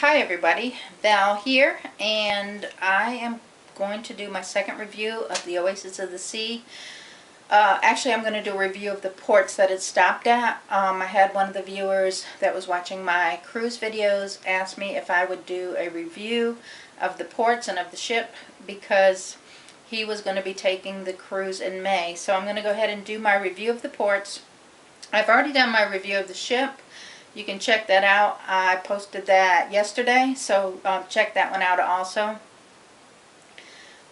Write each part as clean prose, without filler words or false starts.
Hi everybody, Val here, and I am going to do my second review of the Oasis of the Sea. Actually, I'm going to do a review of the ports that it stopped at. I had one of the viewers that was watching my cruise videos ask me if I would do a review of the ports and of the ship because he was going to be taking the cruise in May. So I'm going to go ahead and do my review of the ports. I've already done my review of the ship. You can check that out. I posted that yesterday, so check that one out also.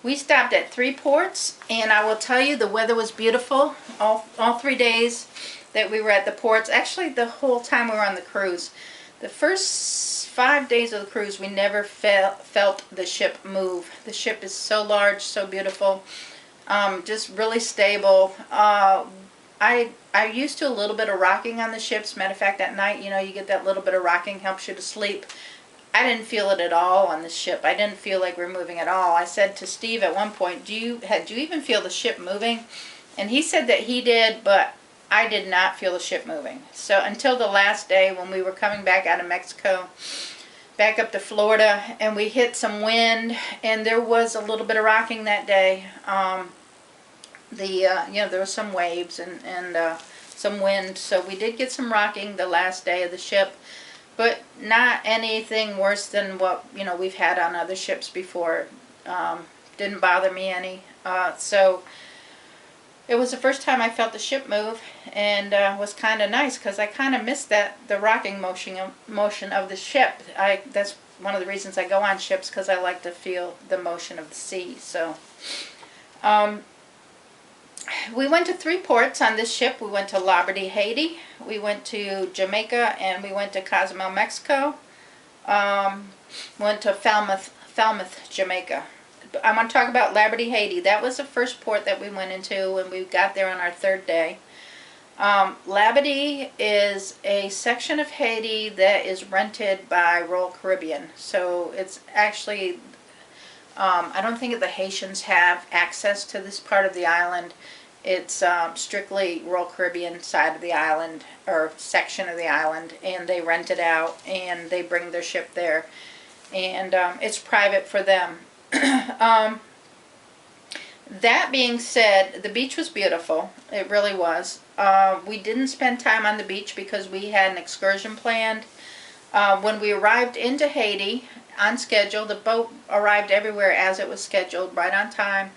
We stopped at 3 ports, and I will tell you the weather was beautiful all 3 days that we were at the ports. Actually, the whole time we were on the cruise. The first 5 days of the cruise, we never felt the ship move. The ship is so large, so beautiful, just really stable. I used to a little bit of rocking on the ships. Matter of fact, at night, you know, you get that little bit of rocking, helps you to sleep. I didn't feel it at all on the ship. I didn't feel like we're moving at all. I said to Steve at one point, do you even feel the ship moving? And he said that he did, but I did not feel the ship moving. So until the last day when we were coming back out of Mexico, back up to Florida, and we hit some wind, and there was a little bit of rocking that day. You know, there were some waves and some wind, so we did get some rocking the last day of the ship, but not anything worse than what, you know, we've had on other ships before. Didn't bother me any. So it was the first time I felt the ship move, and was kind of nice because I kind of missed the rocking motion of the ship. That's one of the reasons I go on ships, because I like to feel the motion of the sea. So we went to 3 ports on this ship. We went to Labadee, Haiti, we went to Jamaica, and we went to Cozumel, Mexico. Went to Falmouth, Jamaica. I want to talk about Labadee, Haiti. That was the first port that we went into when we got there on our 3rd day. Labadee is a section of Haiti that is rented by Royal Caribbean. So it's actually, I don't think the Haitians have access to this part of the island. It's strictly Royal Caribbean side of the island, or section of the island, and they rent it out and they bring their ship there, and it's private for them. That being said, the beach was beautiful. It really was. We didn't spend time on the beach because we had an excursion planned. When we arrived into Haiti on schedule, the boat arrived everywhere as it was scheduled, right on time.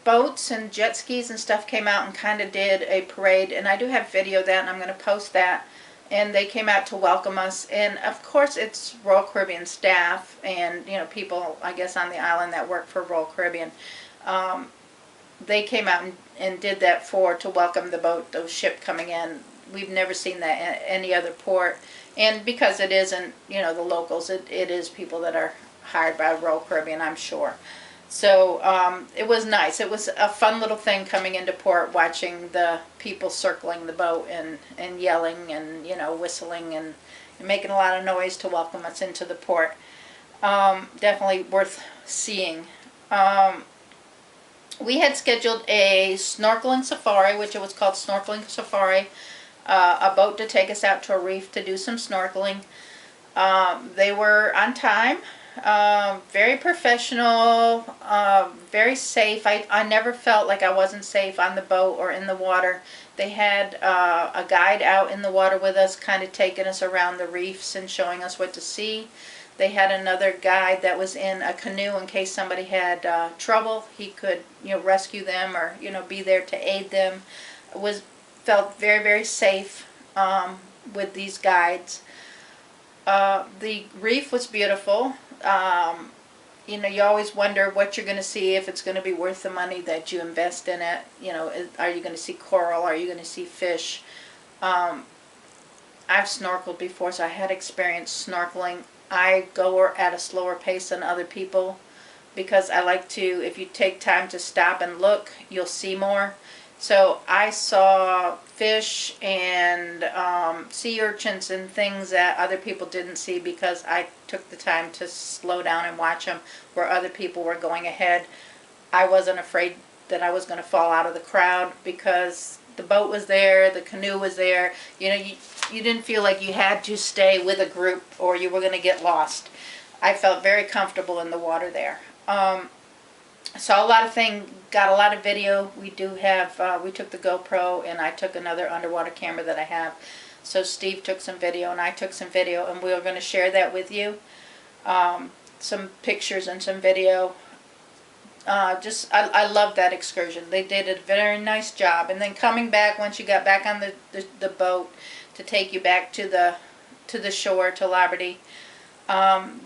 Boats and jet skis and stuff came out and kind of did a parade, and I do have video of that, and I'm going to post that. And they came out to welcome us, and of course it's Royal Caribbean staff and, you know, people I guess on the island that work for Royal Caribbean. They came out and did that to welcome the ship coming in. We've never seen that at any other port, and because it isn't, you know, the locals, it is people that are hired by Royal Caribbean, I'm sure. So it was nice. It was a fun little thing coming into port, watching the people circling the boat and yelling and, you know, whistling and making a lot of noise to welcome us into the port. Definitely worth seeing. We had scheduled a snorkeling safari, which it was called Snorkeling Safari, a boat to take us out to a reef to do some snorkeling. They were on time. Very professional, very safe. I never felt like I wasn't safe on the boat or in the water. They had a guide out in the water with us, kind of taking us around the reefs and showing us what to see. They had another guide that was in a canoe in case somebody had trouble. He could, you know, rescue them or, you know, be there to aid them. Felt very, very safe with these guides. The reef was beautiful. You know, you always wonder what you're going to see, if it's going to be worth the money that you invest in it. You know, are you going to see coral? Are you going to see fish? I've snorkeled before, so I had experience snorkeling. I go at a slower pace than other people because I like to, if you take time to stop and look, you'll see more. So I saw fish and sea urchins and things that other people didn't see because I took the time to slow down and watch them, where other people were going ahead. I wasn't afraid that I was going to fall out of the crowd because The boat was there, the canoe was there. You know, you didn't feel like you had to stay with a group or you were going to get lost. I felt very comfortable in the water there. Saw a lot of things, got a lot of video. We do have, we took the GoPro and I took another underwater camera that I have. So Steve took some video and I took some video, and we are going to share that with you. Some pictures and some video. I love that excursion. They did a very nice job. And then coming back, once you got back on the boat to take you back to the shore, to Liberty,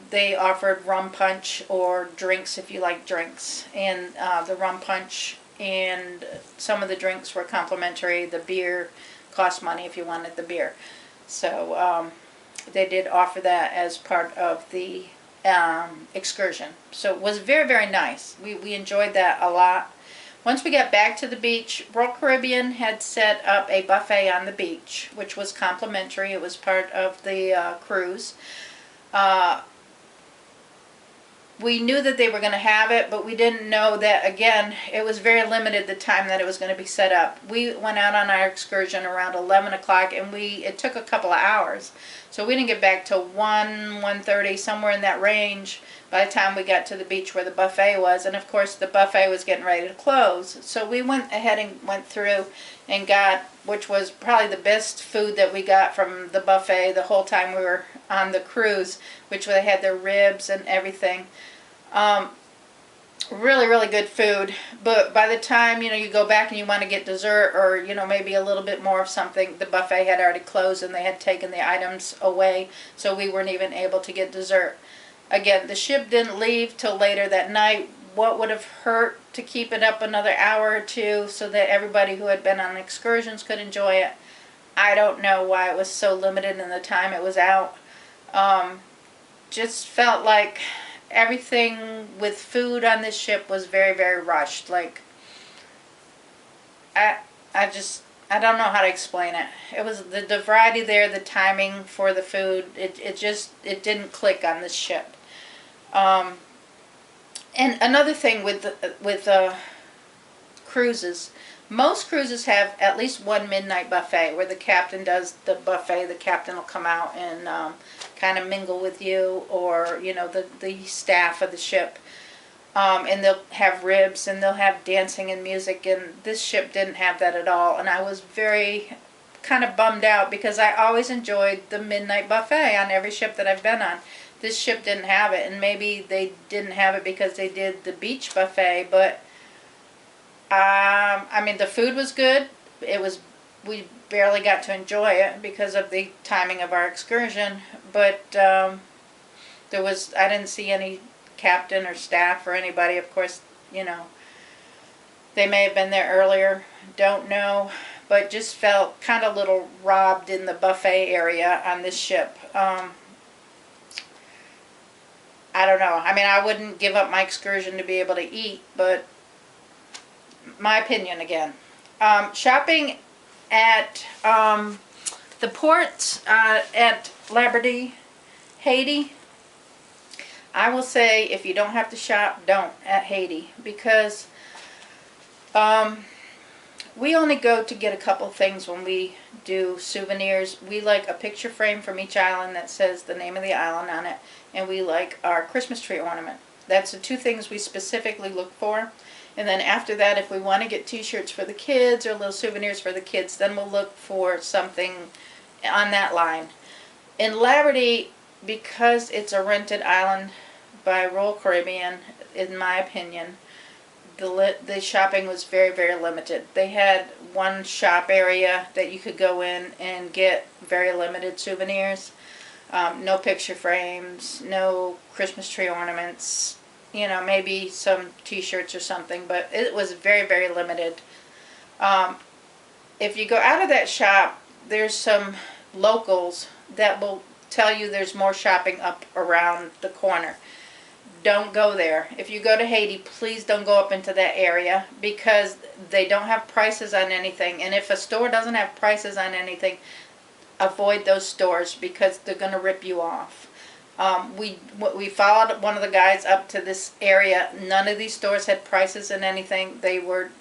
they offered rum punch or drinks if you like drinks. And the rum punch and some of the drinks were complimentary. The beer cost money if you wanted the beer. So they did offer that as part of the excursion. So it was very, very nice. We enjoyed that a lot. Once we got back to the beach, Royal Caribbean had set up a buffet on the beach, which was complimentary. It was part of the cruise. We knew that they were going to have it, but we didn't know that, again, it was very limited the time that it was going to be set up. We went out on our excursion around 11 o'clock, and it took a couple of hours. So we didn't get back till 1:30, somewhere in that range, by the time we got to the beach where the buffet was. And of course, the buffet was getting ready to close. So we went ahead and went through and got, which was probably the best food that we got from the buffet the whole time we were on the cruise, which they had their ribs and everything. Really, really good food. But by the time, you go back and you want to get dessert or, maybe a little bit more of something, the buffet had already closed and they had taken the items away, so we weren't even able to get dessert. Again, the ship didn't leave till later that night. What would have hurt to keep it up another hour or two so that everybody who had been on excursions could enjoy it? I don't know why it was so limited in the time it was out. Just felt like everything with food on this ship was very, very rushed. Like, I don't know how to explain it. It was the variety there, the timing for the food. It didn't click on this ship. And another thing with cruises, most cruises have at least one midnight buffet where the captain does the buffet. The captain will come out and kind of mingle with you, or the staff of the ship, and they'll have ribs and they'll have dancing and music. And this ship didn't have that at all, and I was very kind of bummed out because I always enjoyed the midnight buffet on every ship that I've been on. This ship didn't have it, and maybe they didn't have it because they did the beach buffet, but I mean, the food was good. We barely got to enjoy it because of the timing of our excursion, but I didn't see any captain or staff or anybody. Of course, they may have been there earlier, don't know, but just felt kind of a little robbed in the buffet area on this ship. I don't know. I mean, I wouldn't give up my excursion to be able to eat, but my opinion again. Shopping at the ports at Liberty, Haiti, I will say if you don't have to shop, don't at Haiti, because we only go to get a couple things when we do souvenirs. We like a picture frame from each island that says the name of the island on it, and we like our Christmas tree ornament. That's the two things we specifically look for. And then after that, if we want to get t-shirts for the kids or little souvenirs for the kids, then we'll look for something on that line. In Liberty, because it's a rented island by Royal Caribbean, in my opinion, the shopping was very, very limited. They had one shop area that you could go in and get very limited souvenirs. No picture frames, no Christmas tree ornaments, maybe some t-shirts or something, but it was very, very limited. If you go out of that shop, there's some locals that will tell you there's more shopping up around the corner. Don't go there. If you go to Haiti, please don't go up into that area because they don't have prices on anything. And if a store doesn't have prices on anything, avoid those stores because they're going to rip you off. We followed one of the guys up to this area. None of these stores had prices in anything. They were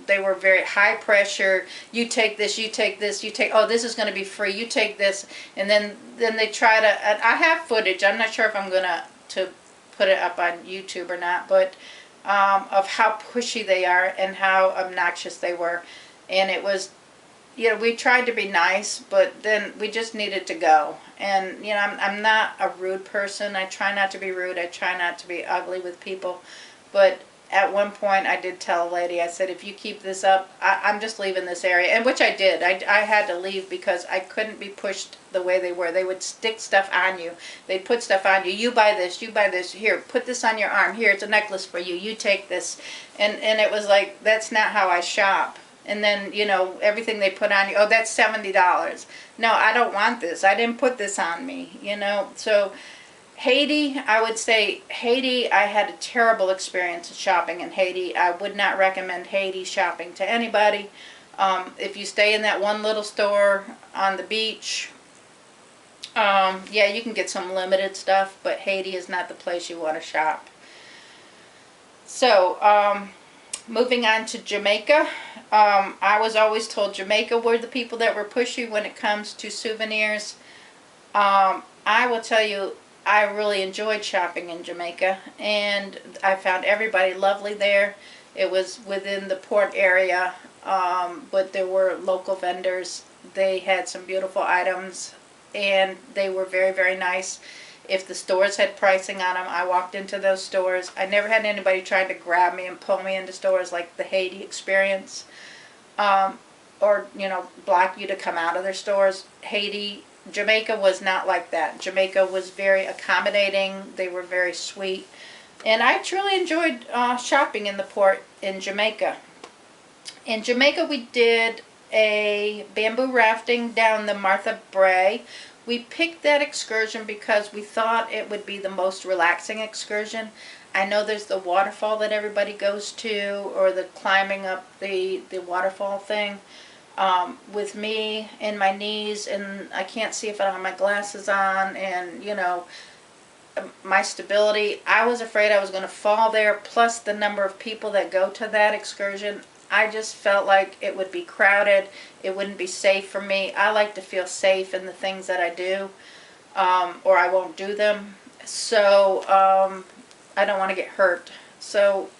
they were very high pressure. You take this, you take this, you take, oh, this is going to be free, you take this. And then they try to, and I have footage, I'm not sure if I'm going to put it up on YouTube or not, but of how pushy they are and how obnoxious they were. And it was, you know, we tried to be nice, but then we just needed to go. And, you know, I'm not a rude person. I try not to be rude. I try not to be ugly with people. But at one point I did tell a lady, I said, if you keep this up, I'm just leaving this area. And which I did. I had to leave because I couldn't be pushed the way they were. They would stick stuff on you. They'd put stuff on you. You buy this, you buy this. Here, put this on your arm. Here, it's a necklace for you. You take this. And it was like, that's not how I shop. And then, you know, everything they put on you, oh, that's $70. No, I don't want this. I didn't put this on me, you know. So Haiti, I would say Haiti, I had a terrible experience shopping in Haiti. I would not recommend Haiti shopping to anybody. If you stay in that one little store on the beach, yeah, you can get some limited stuff, but Haiti is not the place you want to shop. So, moving on to Jamaica. I was always told Jamaica were the people that were pushy when it comes to souvenirs. I will tell you, I really enjoyed shopping in Jamaica, and I found everybody lovely there. It was within the port area, but there were local vendors. They had some beautiful items, and they were very, very nice. If the stores had pricing on them, I walked into those stores. I never had anybody trying to grab me and pull me into stores like the Haiti experience, or, you know, block you to come out of their stores. Jamaica was not like that. Jamaica was very accommodating. They were very sweet. And I truly enjoyed shopping in the port in Jamaica. In Jamaica, we did a bamboo rafting down the Martha Brae. We picked that excursion because we thought it would be the most relaxing excursion. I know there's the waterfall that everybody goes to, or the climbing up the waterfall thing. With me and my knees, and I can't see if I don't have my glasses on, and, you know, my stability, I was afraid I was going to fall there, plus the number of people that go to that excursion. I just felt like it would be crowded. It wouldn't be safe for me. I like to feel safe in the things that I do, or I won't do them. So I don't want to get hurt. So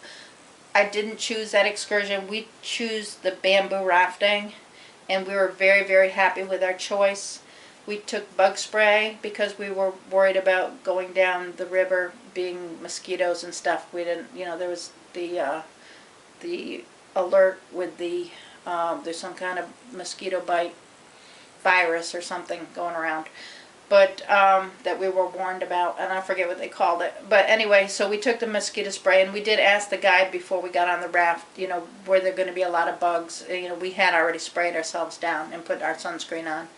I didn't choose that excursion. We chose the bamboo rafting, and we were very, very happy with our choice. We took bug spray because we were worried about going down the river being mosquitoes and stuff. We didn't, you know, there was the alert with there's some kind of mosquito bite virus or something going around, but that we were warned about, and I forget what they called it. But anyway, so we took the mosquito spray, and we did ask the guide before we got on the raft, you know, were there going to be a lot of bugs. You know, we had already sprayed ourselves down and put our sunscreen on,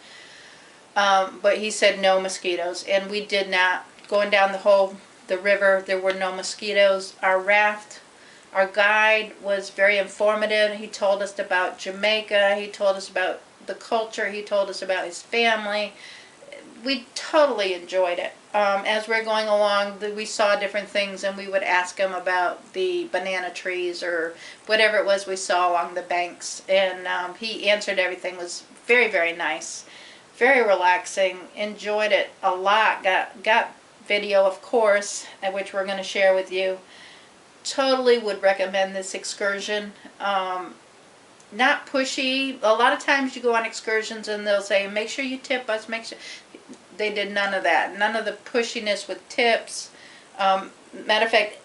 but he said no mosquitoes, and we did not. Going down the river, there were no mosquitoes. Our guide was very informative. He told us about Jamaica. He told us about the culture. He told us about his family. We totally enjoyed it. As we're going along, we saw different things, and we would ask him about the banana trees or whatever it was we saw along the banks. And he answered everything. It was very, very nice. Very relaxing. Enjoyed it a lot. Got video, of course, which we're going to share with you. Totally would recommend this excursion. Not pushy. A lot of times you go on excursions and they'll say, make sure you tip us, make sure. They did none of that. None of the pushiness with tips. Matter of fact,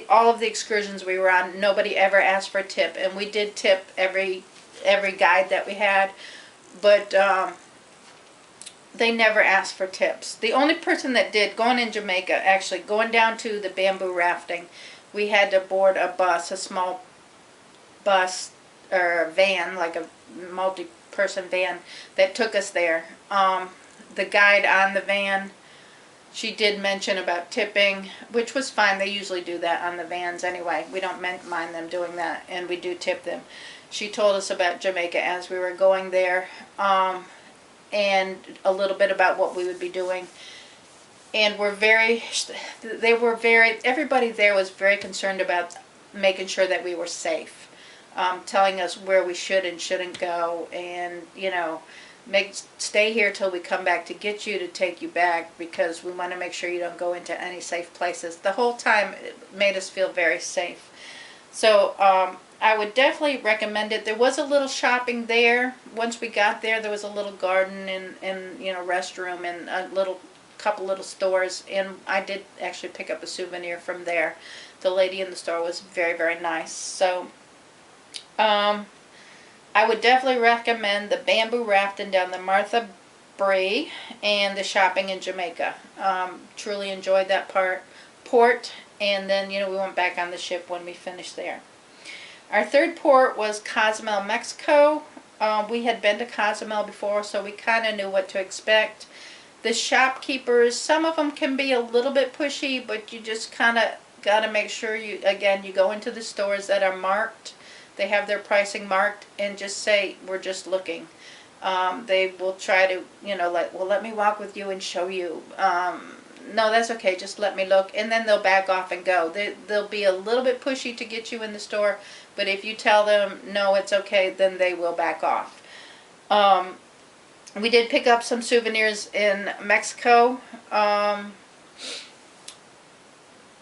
all of the excursions we were on, nobody ever asked for a tip. And we did tip every guide that we had. But they never asked for tips. The only person that did, going in Jamaica, actually, going down to the bamboo rafting, we had to board a bus, a small bus or a van, like a multi-person van that took us there. The guide on the van, she did mention about tipping, which was fine. They usually do that on the vans anyway. We don't mind them doing that, and we do tip them. She told us about Jamaica as we were going there, and a little bit about what we would be doing. And everybody there was very concerned about making sure that we were safe. telling us where we should and shouldn't go, and you know, stay here till we come back to get you, to take you back, because we want to make sure you don't go into any safe places. The whole time it made us feel very safe. So I would definitely recommend it. There was a little shopping there. Once we got there, there was a little garden and you know, restroom and a couple little stores, and I did actually pick up a souvenir from there. The lady in the store was very, very nice. So I would definitely recommend the bamboo rafting down the Martha Brae and the shopping in Jamaica. Truly enjoyed that port, and then, you know, we went back on the ship when we finished there. Our third port was Cozumel, Mexico. We had been to Cozumel before, so we kind of knew what to expect. The shopkeepers, some of them can be a little bit pushy, but you just kind of got to make sure you go into the stores that are marked. They have their pricing marked, and just say, we're just looking. They will try to, you know, like, well, let me walk with you and show you. No, that's okay, just let me look. And then they'll back off and go. They'll be a little bit pushy to get you in the store, but if you tell them, no, it's okay, then they will back off. We did pick up some souvenirs in Mexico.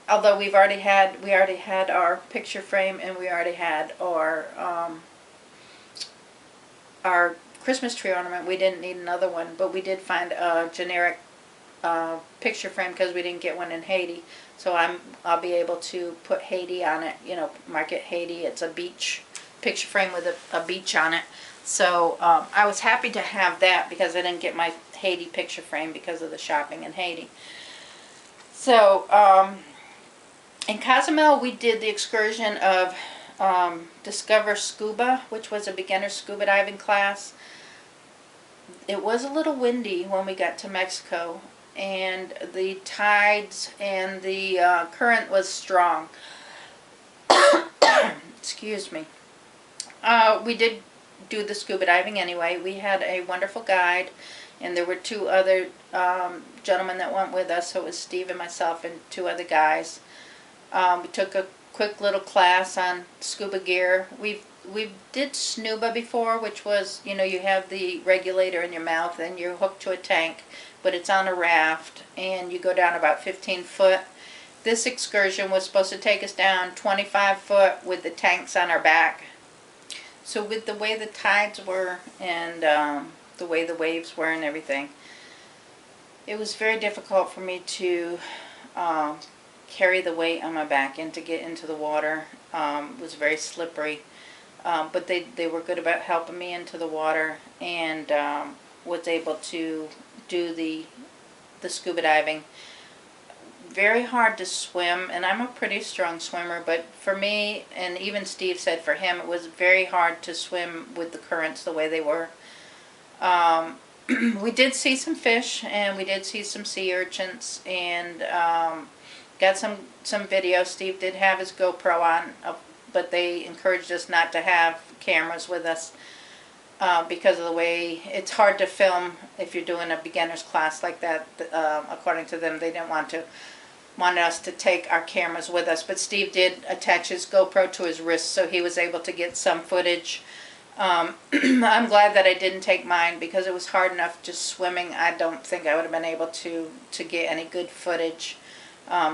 Although we already had our picture frame, and we already had our Christmas tree ornament. We didn't need another one, but we did find a generic picture frame because we didn't get one in Haiti. So I'll be able to put Haiti on it. You know, mark it Haiti. It's a beach picture frame with a beach on it. So I was happy to have that because I didn't get my Haiti picture frame because of the shopping in Haiti. So in Cozumel, we did the excursion of Discover Scuba, which was a beginner scuba diving class. It was a little windy when we got to Mexico, and the tides and the current was strong. Excuse me. We did do the scuba diving anyway. We had a wonderful guide, and there were two other gentlemen that went with us, so it was Steve and myself and two other guys. We took a quick little class on scuba gear. We did Snuba before, which was, you know, you have the regulator in your mouth and you're hooked to a tank, but it's on a raft, and you go down about 15 foot. This excursion was supposed to take us down 25 foot with the tanks on our back. So with the way the tides were and the way the waves were and everything, it was very difficult for me to carry the weight on my back and to get into the water. It was very slippery, but they were good about helping me into the water, and was able to do the scuba diving. Very hard to swim, and I'm a pretty strong swimmer, but for me, and even Steve said for him, it was very hard to swim with the currents the way they were. We did see some fish, and we did see some sea urchins, and got some video. Steve did have his GoPro on, but they encouraged us not to have cameras with us because of the way it's hard to film if you're doing a beginner's class like that. According to them, they didn't want us to take our cameras with us, but Steve did attach his GoPro to his wrist, so he was able to get some footage. I'm glad that I didn't take mine because it was hard enough just swimming. I don't think I would have been able to get any good footage.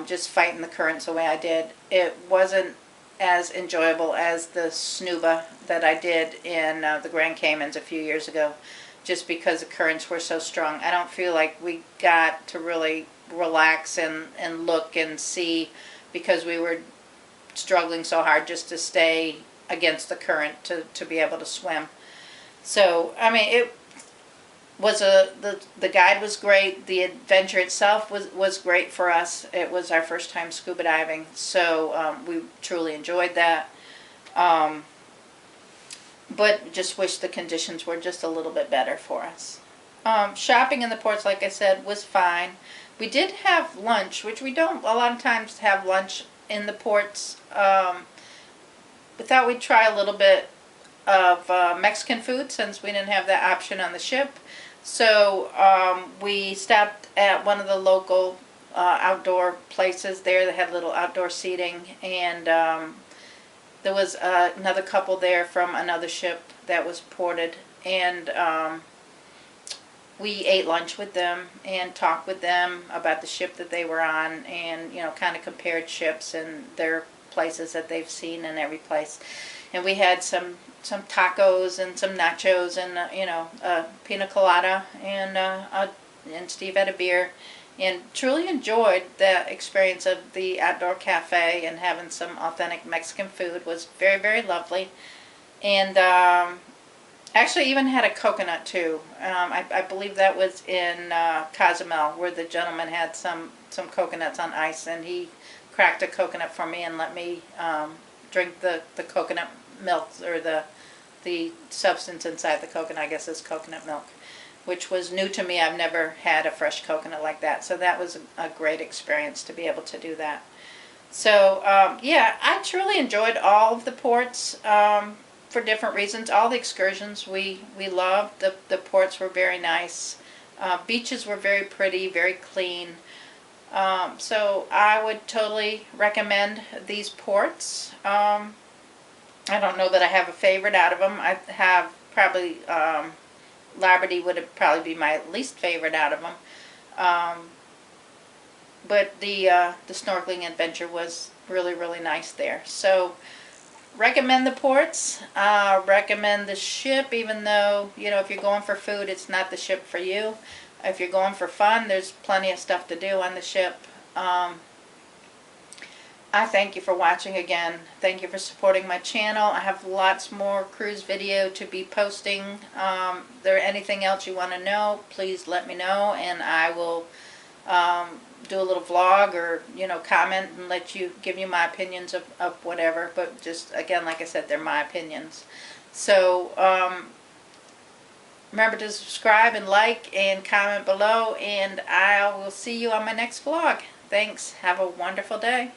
Just fighting the currents the way I did. It wasn't as enjoyable as the Snuba that I did in the Grand Caymans a few years ago, just because the currents were so strong. I don't feel like we got to really relax and look and see, because we were struggling so hard just to stay against the current to be able to swim. So, I mean, it was the guide was great. The adventure itself was great for us. It was our first time scuba diving, so we truly enjoyed that. But just wish the conditions were just a little bit better for us. Shopping in the ports, like I said, was fine. We did have lunch, which we don't a lot of times have lunch in the ports. We thought we'd try a little bit of Mexican food since we didn't have that option on the ship. So we stopped at one of the local outdoor places there that had little outdoor seating, and there was another couple there from another ship that was ported, and we ate lunch with them and talked with them about the ship that they were on, and kind of compared ships and their places that they've seen in every place. And we had some tacos and some nachos and a pina colada, and Steve had a beer, and truly enjoyed the experience of the outdoor cafe, and having some authentic Mexican food. It was very, very lovely. And actually even had a coconut too. I believe that was in Cozumel, where the gentleman had some coconuts on ice, and he cracked a coconut for me and let me drink the coconut milk, or the substance inside the coconut. I guess is coconut milk, which was new to me. I've never had a fresh coconut like that, so that was a great experience to be able to do that. So yeah, I truly enjoyed all of the ports for different reasons. All the excursions we loved. The ports were very nice. Beaches were very pretty, very clean. So I would totally recommend these ports. I don't know that I have a favorite out of them. I have probably Liberty would probably be my least favorite out of them. But the snorkeling adventure was really, really nice there. So recommend the ports. Recommend the ship, even though if you're going for food, it's not the ship for you. If you're going for fun, there's plenty of stuff to do on the ship. I thank you for watching again. Thank you for supporting my channel. I have lots more cruise video to be posting. There anything else you want to know, please let me know, and I will do a little vlog, or comment and give you my opinions of whatever. But just again, like I said, they're my opinions. So remember to subscribe and like and comment below, and I will see you on my next vlog. Thanks. Have a wonderful day.